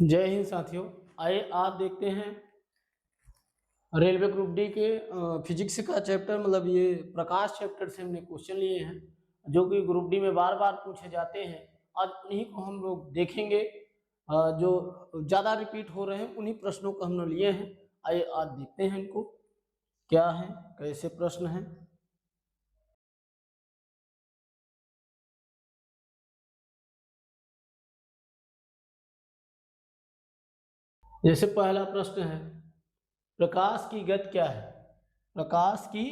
जय हिंद साथियों। आइए आज देखते हैं रेलवे ग्रुप डी के फिजिक्स का चैप्टर, मतलब ये प्रकाश चैप्टर से हमने क्वेश्चन लिए हैं जो कि ग्रुप डी में बार बार पूछे जाते हैं। आज उन्हीं को हम लोग देखेंगे, जो ज़्यादा रिपीट हो रहे हैं उन्हीं प्रश्नों को हमने लिए हैं। आइए आज देखते हैं इनको क्या है, कैसे प्रश्न हैं। जैसे पहला प्रश्न है, प्रकाश की गति क्या है। प्रकाश की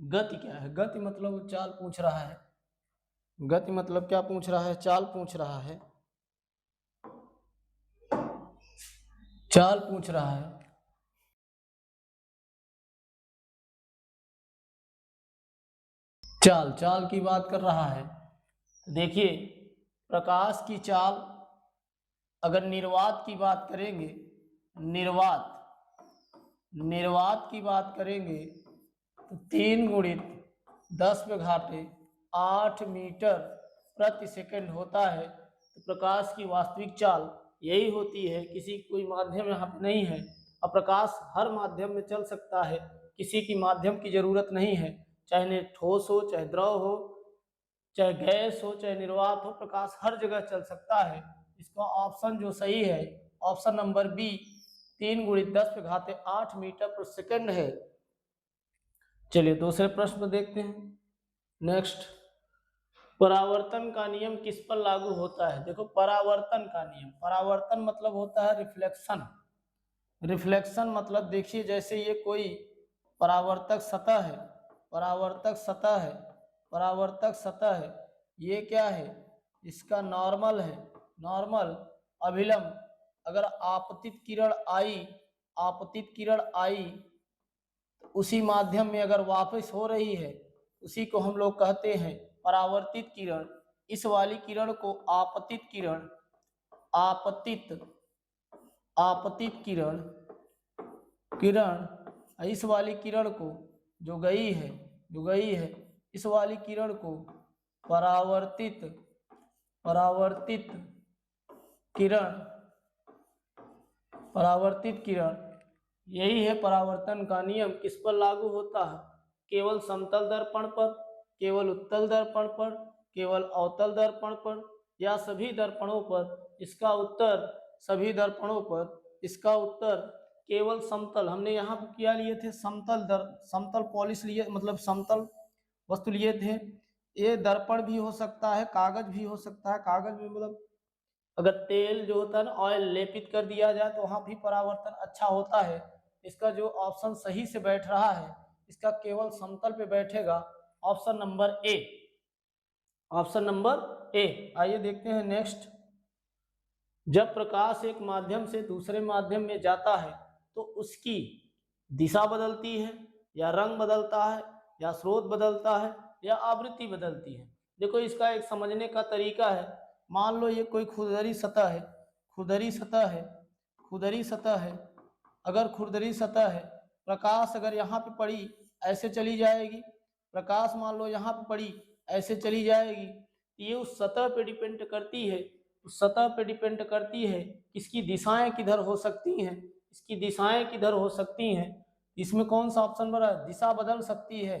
गति क्या है। गति मतलब चाल पूछ रहा है। गति मतलब क्या पूछ रहा है, चाल पूछ रहा है। चाल पूछ रहा है। चाल चाल की बात कर रहा है। देखिए, प्रकाश की चाल अगर निर्वात की बात करेंगे, निर्वात निर्वात की बात करेंगे तो 3 गुणित 10 में घाटे 8 मीटर प्रति सेकंड होता है। तो प्रकाश की वास्तविक चाल यही होती है। किसी कोई माध्यम यहाँ पे नहीं है। अब प्रकाश हर माध्यम में चल सकता है, किसी की माध्यम की जरूरत नहीं है। चाहे ठोस हो, चाहे द्रव हो, चाहे गैस हो, चाहे निर्वात हो, प्रकाश हर जगह चल सकता है। इसका ऑप्शन जो सही है, ऑप्शन नंबर बी, 3 गुणित 10 पे घाते 8 मीटर पर सेकंड है। चलिए दूसरे प्रश्न देखते हैं। नेक्स्ट, परावर्तन का नियम किस पर लागू होता है। देखो, परावर्तन का नियम, परावर्तन मतलब होता है रिफ्लेक्शन। रिफ्लेक्शन मतलब देखिए, जैसे ये कोई परावर्तक सतह है, परावर्तक सतह है, परावर्तक सतह है। ये क्या है, इसका नॉर्मल है, नॉर्मल अभिलंब। अगर आपतित किरण आई, आपतित किरण आई तो उसी माध्यम में अगर वापस हो रही है, उसी को हम लोग कहते हैं परावर्तित किरण। इस वाली किरण को आपतित किरण, आपतित आपतित किरण, किरण इस वाली किरण को जो गई है, जो गई है इस वाली किरण को परावर्तित, परावर्तित किरण, परावर्तित किरण, यही है परावर्तन का नियम। किस पर लागू होता है, केवल समतल दर्पण पर, केवल उत्तल दर्पण पर, केवल अवतल दर्पण पर, या सभी दर्पणों पर। इसका उत्तर सभी दर्पणों पर। इसका उत्तर केवल समतल। हमने यहाँ पर क्या लिए थे, समतल पॉलिश लिए, मतलब समतल वस्तु लिए थे। ये दर्पण भी हो सकता है, कागज भी हो सकता है। कागज में मतलब अगर तेल जो होता है ना, ऑयल लेपित कर दिया जाए तो वहां भी परावर्तन अच्छा होता है। इसका जो ऑप्शन सही से बैठ रहा है, इसका केवल समतल पे बैठेगा, option number A, option number A. आइए देखते हैं नेक्स्ट। जब प्रकाश एक माध्यम से दूसरे माध्यम में जाता है तो उसकी दिशा बदलती है, या रंग बदलता है, या स्रोत बदलता है, या आवृत्ति बदलती है। देखो, इसका एक समझने का तरीका है। मान लो ये कोई खुरदरी सतह है, खुरदरी सतह है, खुरदरी सतह है। अगर खुरदरी सतह है, प्रकाश अगर यहाँ पे पड़ी ऐसे चली जाएगी, प्रकाश मान लो यहाँ पे पड़ी ऐसे चली जाएगी। ये उस सतह पे डिपेंड करती है, उस सतह पे डिपेंड करती है। इसकी दिशाएं किधर हो सकती हैं, इसकी दिशाएं किधर हो सकती हैं। इसमें कौन सा ऑप्शन बना है, दिशा बदल सकती है,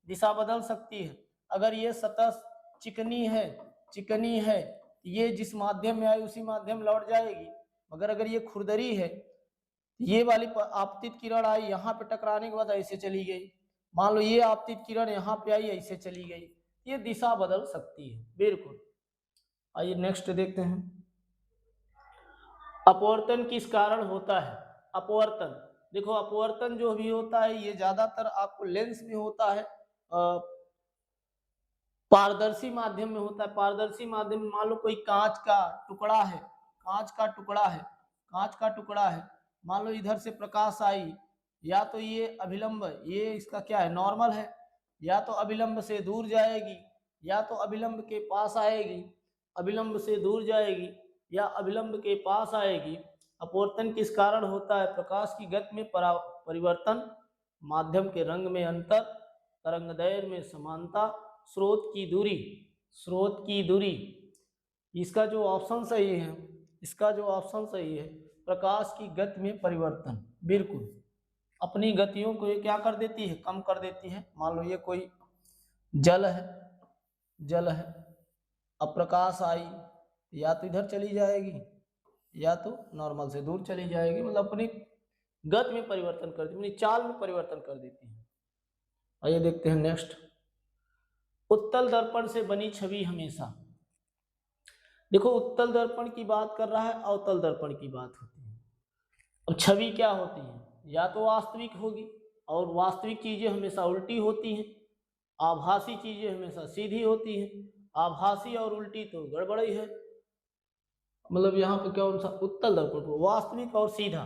दिशा बदल सकती है। अगर ये सतह चिकनी है, चिकनी है, ये जिस माध्यम में आई उसी माध्यम लौट जाएगी। मगर अगर ये खुरदरी है, ये वाली आपतित किरण आई, यहाँ पे टकराने के बाद ऐसे चली गई। मान लो ये आपतित किरण यहाँ पे आई, ऐसे चली गई। ये दिशा बदल सकती है, बिल्कुल। आइए नेक्स्ट देखते हैं। अपवर्तन किस कारण होता है। अपवर्तन, देखो अपवर्तन जो भी होता है ये ज्यादातर आपको लेंस में होता है, पारदर्शी माध्यम में होता है। पारदर्शी माध्यम में मान लो कोई कांच का टुकड़ा है, कांच का टुकड़ा है, कांच का टुकड़ा है। मान लो इधर से प्रकाश आई, या तो ये अभिलंब, ये इसका क्या है, नॉर्मल है, या तो अभिलंब से दूर जाएगी, या तो अभिलंब के पास आएगी, अभिलंब से दूर जाएगी, या अभिलंब के पास आएगी। अपवर्तन किस कारण होता है, प्रकाश की गति में परिवर्तन, माध्यम के रंग में अंतर, तरंगदैर्घ्य में समानता, स्रोत की दूरी, स्रोत की दूरी। इसका जो ऑप्शन सही है, इसका जो ऑप्शन सही है, प्रकाश की गति में परिवर्तन, बिल्कुल अपनी गतियों को ये क्या कर देती है, कम कर देती है। मान लो ये कोई जल है, जल है, अब प्रकाश आई या तो इधर चली जाएगी या तो नॉर्मल से दूर चली जाएगी, मतलब अपनी गति में परिवर्तन कर देती, अपनी चाल में परिवर्तन कर देती है। आइए देखते हैं नेक्स्ट। उत्तल दर्पण से बनी छवि हमेशा, देखो उत्तल दर्पण की बात कर रहा है, अवतल दर्पण की बात होती है। अब छवि क्या होती है, या तो वास्तविक होगी, और वास्तविक चीजें हमेशा उल्टी होती हैं, आभासी चीजें हमेशा सीधी होती हैं। आभासी और उल्टी तो गड़बड़ी है, मतलब यहाँ पे कौन सा उत्तल दर्पण को वास्तविक और सीधा,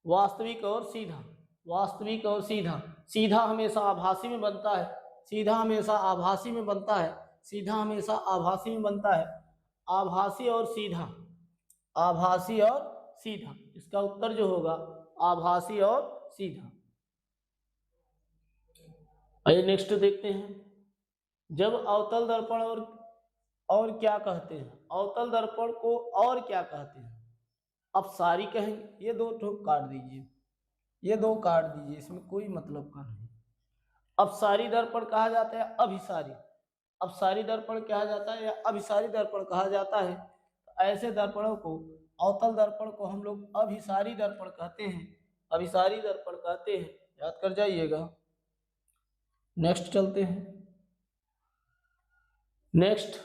वास्तविक और सीधा, वास्तविक और सीधा, सीधा हमेशा आभासी में बनता है, सीधा हमेशा आभासी में बनता है, सीधा हमेशा आभासी में बनता है, आभासी और सीधा, आभासी और सीधा, इसका उत्तर जो होगा आभासी और सीधा। आइए नेक्स्ट देखते हैं। जब अवतल दर्पण और क्या कहते हैं, अवतल दर्पण को और क्या कहते हैं, अपसारी कहेंगे। ये दो ठोक काट दीजिए, ये दो काट दीजिए, इसमें कोई मतलब का नहीं। अपसारी दर्पण कहा जाता है, अभिसारी, अपसारी दर्पण कहा जाता है या अभिसारी दर्पण कहा जाता है। ऐसे दर्पणों को, अवतल दर्पण को हम लोग अभिसारी दर्पण कहते हैं, अभिसारी दर्पण कहते हैं, याद कर जाइएगा। नेक्स्ट चलते हैं। नेक्स्ट,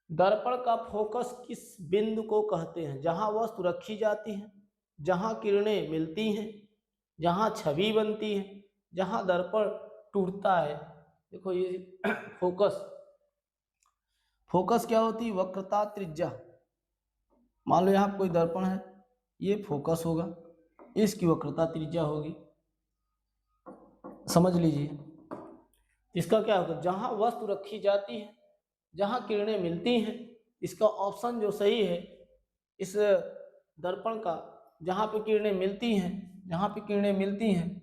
दर्पण का फोकस किस बिंदु को कहते हैं, जहां वस्तु रखी जाती है, जहां किरणें मिलती हैं, जहां छवि बनती है, जहां दर्पण टूटता है। देखो ये फोकस, फोकस क्या होती है, वक्रता त्रिज्या। मान लो यहाँ कोई दर्पण है, ये फोकस होगा, इसकी वक्रता त्रिज्या होगी, समझ लीजिए। इसका क्या होगा, जहां वस्तु रखी जाती है, जहां किरणें मिलती हैं, इसका ऑप्शन जो सही है इस दर्पण का, जहां पे किरणें मिलती हैं, जहां पे किरणें मिलती हैं,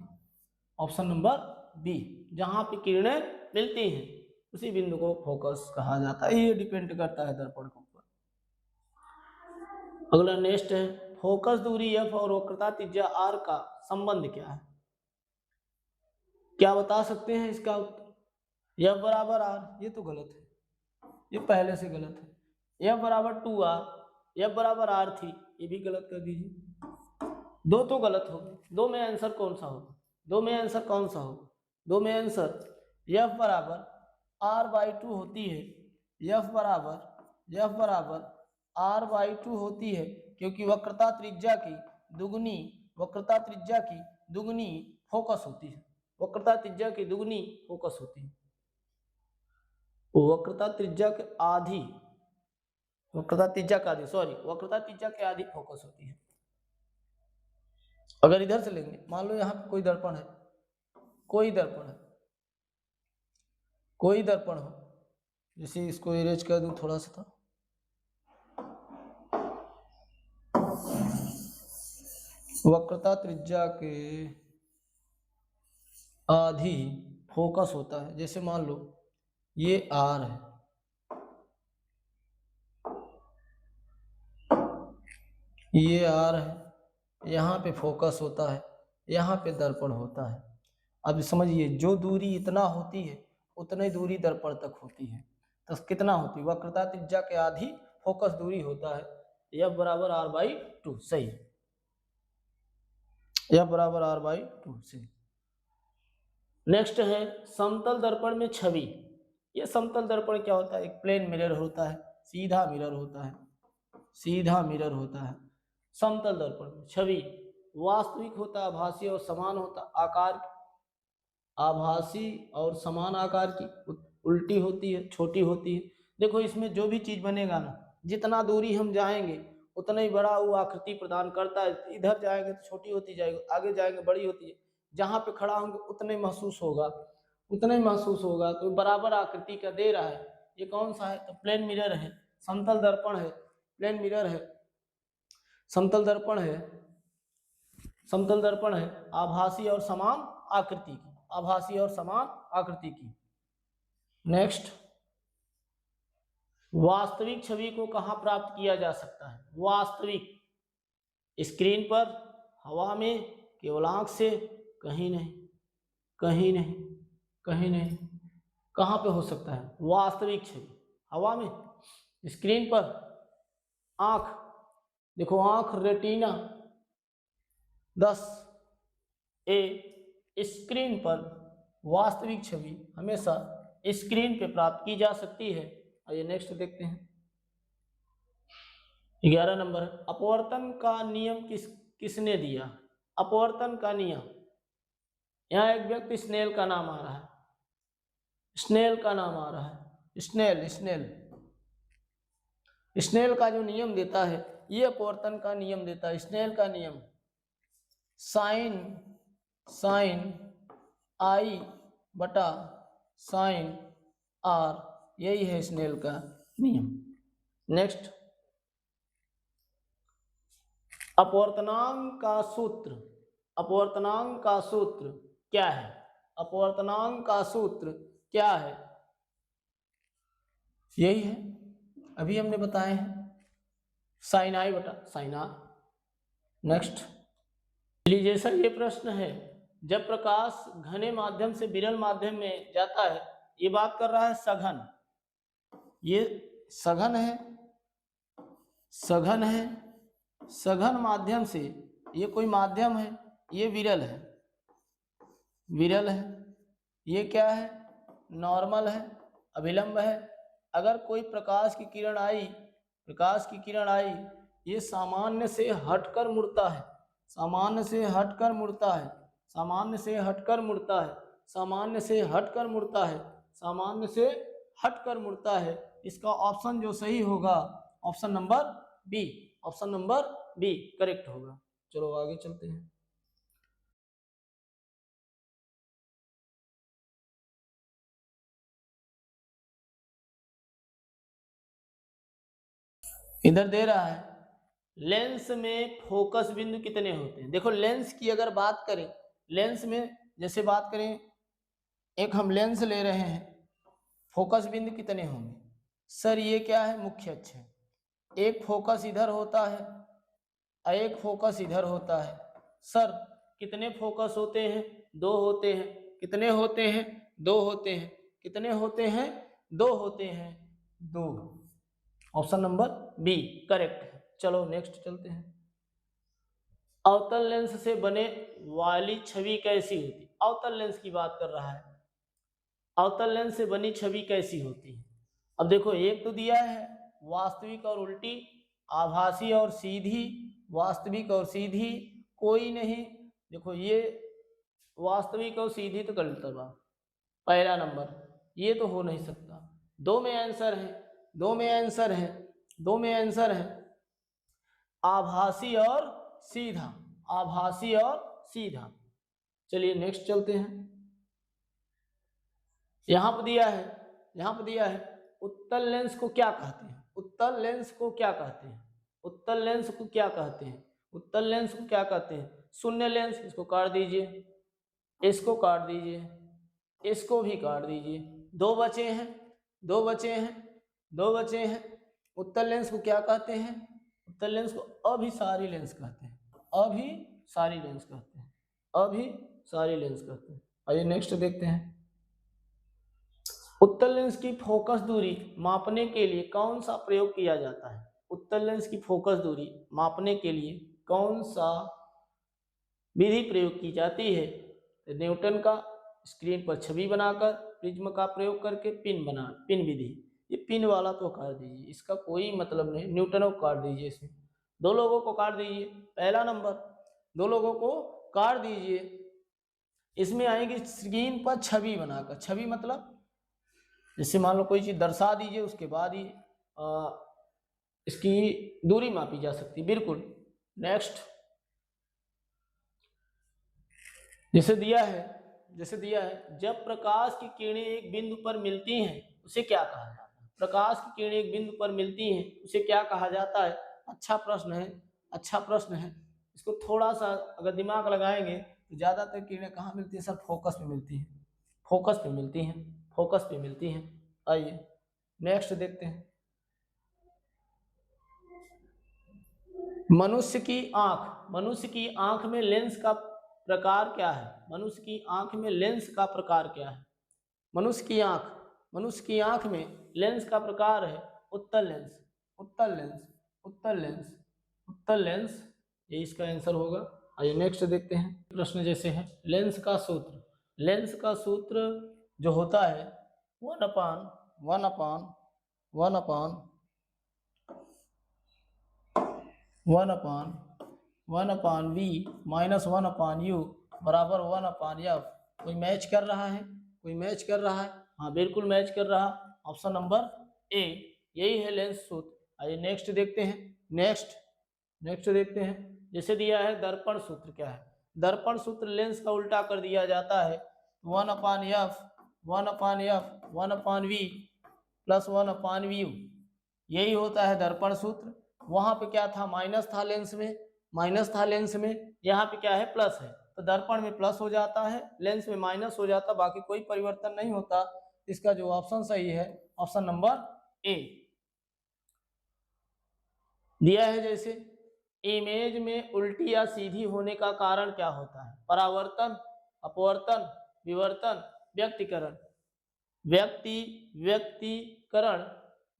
ऑप्शन नंबर बी, जहां पे किरणें मिलती हैं उसी बिंदु को फोकस कहा जाता है। ये डिपेंड करता है दर्पण के ऊपर। अगला नेक्स्ट है, फोकस दूरी एफ और वक्रता त्रिज्या आर का संबंध क्या है, क्या बता सकते हैं इसका उत्तर। एफ बराबर आर, ये तो गलत है, ये पहले से गलत है। एफ बराबर 2r, एफ बराबर r थी, ये भी गलत कर दीजिए। दो तो गलत हो गए, दो में आंसर कौन सा होगा, दो में आंसर कौन सा होगा, दो में आंसर एफ बराबर r/2 होती है, एफ बराबर r/2 होती है, क्योंकि वक्रता त्रिज्या की दुगनी, वक्रता त्रिज्या की दुगनी फोकस होती है, वक्रता त्रिज्या की दुगनी फोकस होती है, वक्रता त्रिज्या के आधी, वक्रता त्रिज्या का आधी, सॉरी वक्रता त्रिज्या के आधी फोकस होती है। अगर इधर से लेंगे, मान लो यहाँ पे कोई दर्पण है, कोई दर्पण है, कोई दर्पण हो, जैसे इसको इरेज कर दूं थोड़ा सा था, वक्रता त्रिज्या के आधी फोकस होता है। जैसे मान लो ये आर है, ये आर है, यहाँ पे फोकस होता है, यहाँ पे दर्पण होता है। अब समझिए, जो दूरी इतना होती है उतनी दूरी दर्पण तक होती है, तो कितना होती है, वक्रता त्रिज्या के आधी फोकस दूरी होता है, एफ बराबर r/2, सही, एफ बराबर r/2 सही। नेक्स्ट है, समतल दर्पण में छवि। ये समतल दर्पण क्या होता है, एक प्लेन मिरर होता है, सीधा मिरर होता है, सीधा मिरर होता है। समतल दर्पण में छवि वास्तविक होता है, आभासी और समान होता, आकार आभासी और समान आकार की, उल्टी होती है, छोटी होती है। देखो इसमें जो भी चीज बनेगा ना, जितना दूरी हम जाएंगे उतना ही बड़ा वो आकृति प्रदान करता है, इधर जाएंगे तो छोटी होती जाएगी, आगे जाएंगे बड़ी होती है, जहां पे खड़ा होंगे उतने महसूस होगा, उतना ही महसूस होगा, तो बराबर आकृति का दे रहा है। ये कौन सा है, तो प्लेन मिरर है, समतल दर्पण है, प्लेन मिरर है, समतल दर्पण है, समतल दर्पण है, आभासी और समान आकृति की, आभासी और समान आकृति की। नेक्स्ट, वास्तविक छवि को कहाँ प्राप्त किया जा सकता है? वास्तविक स्क्रीन पर, हवा में, केवल आंख से? कहीं नहीं, कहीं नहीं, कहीं नहीं। कहाँ पे हो सकता है वास्तविक छवि? हवा में, स्क्रीन पर, आंख। देखो आंख रेटिना 10 स्क्रीन पर वास्तविक छवि हमेशा स्क्रीन पे प्राप्त की जा सकती है। आइए नेक्स्ट देखते हैं। 11 नंबर, अपवर्तन का नियम किसने दिया? अपवर्तन का नियम, यहाँ एक व्यक्ति स्नेल का नाम आ रहा है, स्नेल का नाम आ रहा है, स्नेल स्नेल स्नेल का जो नियम देता है, ये अपवर्तन का नियम देता है। स्नेल का नियम साइन आई बटा साइन आर, यही है स्नेल का नियम। नेक्स्ट, अपवर्तनांक का सूत्र, अपवर्तनांक का सूत्र क्या है? अपवर्तनांक का सूत्र क्या है? यही है, अभी हमने बताए हैं, साइन आई बटा साइन आर। नेक्स्ट, जैसा ये प्रश्न है, जब प्रकाश घने माध्यम से विरल माध्यम में जाता है, ये बात कर रहा है सघन, ये सघन है, सघन है, सघन माध्यम से, ये कोई माध्यम है, ये विरल है, विरल है, ये क्या है? नॉर्मल है, अभिलंब है। अगर कोई प्रकाश की किरण आई, प्रकाश की किरण आई, ये सामान्य से हटकर मुड़ता है, सामान्य से हटकर मुड़ता है, सामान्य से हटकर मुड़ता है, सामान्य से हटकर मुड़ता है, सामान्य से हटकर मुड़ता है। इसका ऑप्शन जो सही होगा, option number B, option number B correct होगा। चलो आगे चलते हैं। इधर दे रहा है, लेंस में फोकस बिंदु कितने होते हैं? देखो लेंस की अगर बात करें, लेंस में जैसे बात करें, एक हम लेंस ले रहे हैं, फोकस बिंदु कितने होंगे? सर ये क्या है? मुख्य अक्ष है, एक फोकस इधर होता है, एक फोकस इधर होता है। सर कितने फोकस होते हैं? 2 होते हैं। कितने होते हैं? 2 होते हैं। कितने होते हैं? 2 होते हैं, 2। ऑप्शन नंबर बी करेक्ट है। चलो नेक्स्ट चलते हैं। अवतल लेंस से बने वाली छवि कैसी होती? अवतल लेंस की बात कर रहा है, अवतल लेंस से बनी छवि कैसी होती है? अब देखो एक तो दिया है वास्तविक और उल्टी, आभासी और सीधी, वास्तविक और सीधी, कोई नहीं। देखो ये वास्तविक और सीधी तो गलत है, पहला नंबर ये तो हो नहीं सकता। 2 में आंसर है, 2 में आंसर है, 2 में आंसर है आभासी और सीधा, आभासी और सीधा। चलिए नेक्स्ट चलते हैं। यहां पर दिया है, यहां पर दिया है उत्तल लेंस को क्या कहते हैं? उत्तल लेंस को क्या कहते हैं? उत्तल लेंस को क्या कहते हैं? उत्तल लेंस को क्या कहते हैं? शून्य लेंस, इसको काट दीजिए, इसको काट दीजिए, इसको भी काट दीजिए। 2 बचे हैं, 2 बचे हैं, 2 बचे हैं। उत्तल लेंस को क्या कहते हैं? उत्तल लेंस को अभिसारी लेंस कहते हैं, अभिसारी लेंस कहते हैं, अभिसारी लेंस कहते हैं। आइए नेक्स्ट देखते हैं। उत्तल लेंस की फोकस दूरी मापने के लिए कौन सा प्रयोग किया जाता है? उत्तल लेंस की फोकस दूरी मापने के लिए कौन सा विधि प्रयोग की जाती है? न्यूटन का, स्क्रीन पर छवि बनाकर, प्रिज्म का प्रयोग करके, पिन विधि। ये पिन वाला तो काट दीजिए, इसका कोई मतलब नहीं, न्यूटन को काट दीजिए, इसमें 2 लोगों को काट दीजिए, पहला नंबर 2 लोगों को काट दीजिए। इसमें आएगी स्क्रीन पर छवि बनाकर, छवि मतलब जैसे मान लो कोई चीज दर्शा दीजिए, उसके बाद ही इसकी दूरी मापी जा सकती है, बिल्कुल। नेक्स्ट, जैसे दिया है, जैसे दिया है जब प्रकाश की किरणें एक बिंदु पर मिलती हैं उसे क्या कहा जाता है? प्रकाश की किरणें एक बिंदु पर मिलती हैं उसे क्या कहा जाता है? अच्छा प्रश्न है, अच्छा प्रश्न है। इसको थोड़ा सा अगर दिमाग लगाएंगे तो ज्यादातर किरणें कहाँ मिलती है सर? फोकस में मिलती है, फोकस पे मिलती हैं, फोकस पे मिलती हैं। आइए नेक्स्ट देखते हैं। मनुष्य की आंख, मनुष्य की आंख में लेंस का प्रकार क्या है? मनुष्य की आंख में लेंस का प्रकार क्या है? मनुष्य की आंख, मनुष्य की आंख में लेंस का प्रकार है उत्तल लेंस, उत्तल लेंस, उत्तल लेंस, उत्तल लेंस, ये इसका आंसर होगा। आइए नेक्स्ट देखते हैं प्रश्न जैसे है लेंस का सूत्र। लेंस का सूत्र जो होता है one upon one upon one upon one upon one upon V minus one upon U बराबर वन अपान एफ। कोई मैच कर रहा है? कोई मैच कर रहा है? हाँ बिल्कुल मैच कर रहा। ऑप्शन नंबर ए, यही है लेंस सूत्र। आइए नेक्स्ट देखते हैं। नेक्स्ट देखते हैं। जैसे दिया है दर्पण सूत्र क्या है? दर्पण सूत्र लेंस का उल्टा कर दिया जाता है one upon F, one upon F, one upon V plus one upon V, यही होता है दर्पण सूत्र। वहां पे क्या था? माइनस था लेंस में, माइनस था लेंस में, यहाँ पे क्या है? प्लस है, तो दर्पण में प्लस हो जाता है, लेंस में माइनस हो जाता, बाकी कोई परिवर्तन नहीं होता। इसका जो ऑप्शन सही है ऑप्शन नंबर ए दिया है। जैसे इमेज में उल्टी या सीधी होने का कारण क्या होता है? परावर्तन, अपवर्तन, विवर्तन, व्यक्तीकरण। व्यक्तीकरण,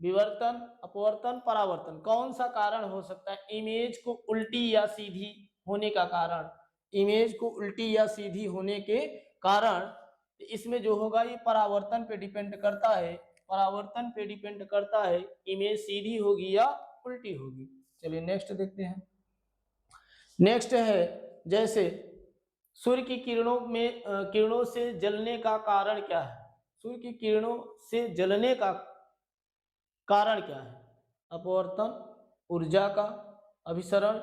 विवर्तन, अपवर्तन, परावर्तन, कौन सा कारण हो सकता है इमेज को उल्टी या सीधी होने का कारण? इमेज को उल्टी या सीधी होने के कारण इसमें जो होगा ये परावर्तन पे डिपेंड करता है, परावर्तन पे डिपेंड करता है इमेज सीधी होगी या उल्टी होगी। चलिए नेक्स्ट देखते हैं। नेक्स्ट है जैसे सूर्य की किरणों से जलने का कारण क्या है? सूर्य की किरणों से जलने का कारण क्या है? अपवर्तन, ऊर्जा का अभिसरण,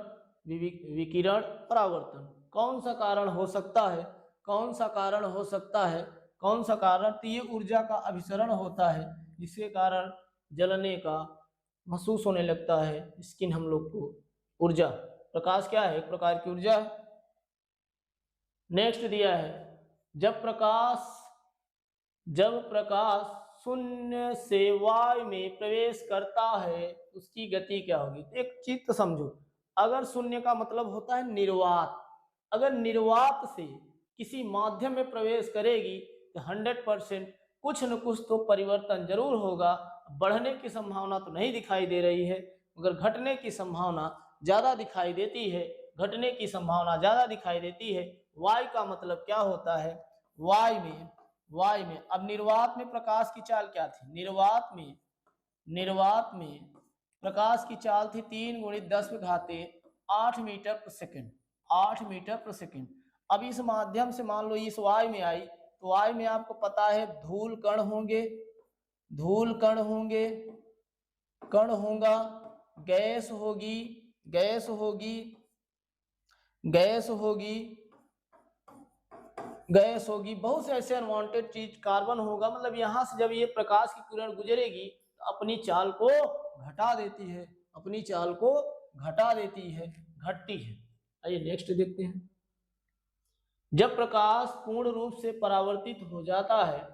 विकिरण, परावर्तन, कौन सा कारण हो सकता है? कौन सा कारण हो सकता है? कौन सा कारण? तो ये ऊर्जा का अभिसरण होता है जिसके कारण जलने का महसूस होने लगता है स्किन हम लोग को। ऊर्जा, प्रकाश क्या है? एक प्रकार की ऊर्जा है। नेक्स्ट दिया है जब प्रकाश शून्य से वायु में प्रवेश करता है उसकी गति क्या होगी? तो एक चीज तो समझो, अगर शून्य का मतलब होता है निर्वात, अगर निर्वात से किसी माध्यम में प्रवेश करेगी तो 100% कुछ न कुछ तो परिवर्तन जरूर होगा। बढ़ने की संभावना तो नहीं दिखाई दे रही है मगर घटने की संभावना ज्यादा दिखाई देती है, घटने की संभावना ज्यादा दिखाई देती है। वायु का मतलब क्या होता है? वायु में अब निर्वात में प्रकाश की चाल क्या थी? निर्वात में प्रकाश की चाल थी 3 × 10⁸ मीटर प्रति सेकंड, 8 मीटर प्रति सेकंड। अब इस माध्यम से मान लो इस वायु में आई तो वायु में आपको पता है धूल कण होंगे, कण होगा, गैस होगी, बहुत से ऐसे अनवांटेड चीज, कार्बन होगा। मतलब यहाँ से जब ये प्रकाश की किरण गुजरेगी तो अपनी चाल को घटा देती है, अपनी चाल को घटा देती है, घटती है। आइए नेक्स्ट देखते हैं। जब प्रकाश पूर्ण रूप से परावर्तित हो जाता है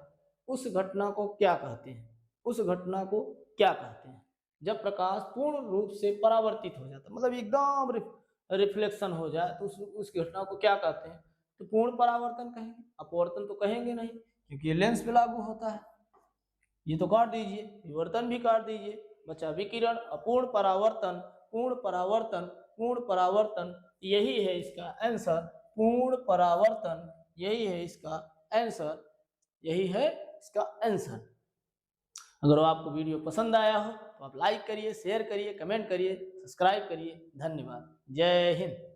उस घटना को क्या कहते हैं? उस घटना को क्या कहते हैं? जब प्रकाश पूर्ण रूप से परावर्तित हो जाता है मतलब एकदम रिफ्लेक्शन हो जाए तो उस घटना को क्या कहते हैं? तो पूर्ण परावर्तन कहेंगे, अपवर्तन तो कहेंगे नहीं क्योंकि ये लेंस पे लागू होता है। ये तो काट दीजिए, विवर्तन भी काट दीजिए, बचा विकिरण। अपूर्ण परावर्तन, पूर्ण परावर्तन, पूर्ण परावर्तन, यही है इसका आंसर। पूर्ण परावर्तन, यही है इसका आंसर, यही है इसका आंसर। अगर आपको वीडियो पसंद आया हो तो आप लाइक करिए, शेयर करिए, कमेंट करिए, सब्सक्राइब करिए। धन्यवाद। जय हिंद।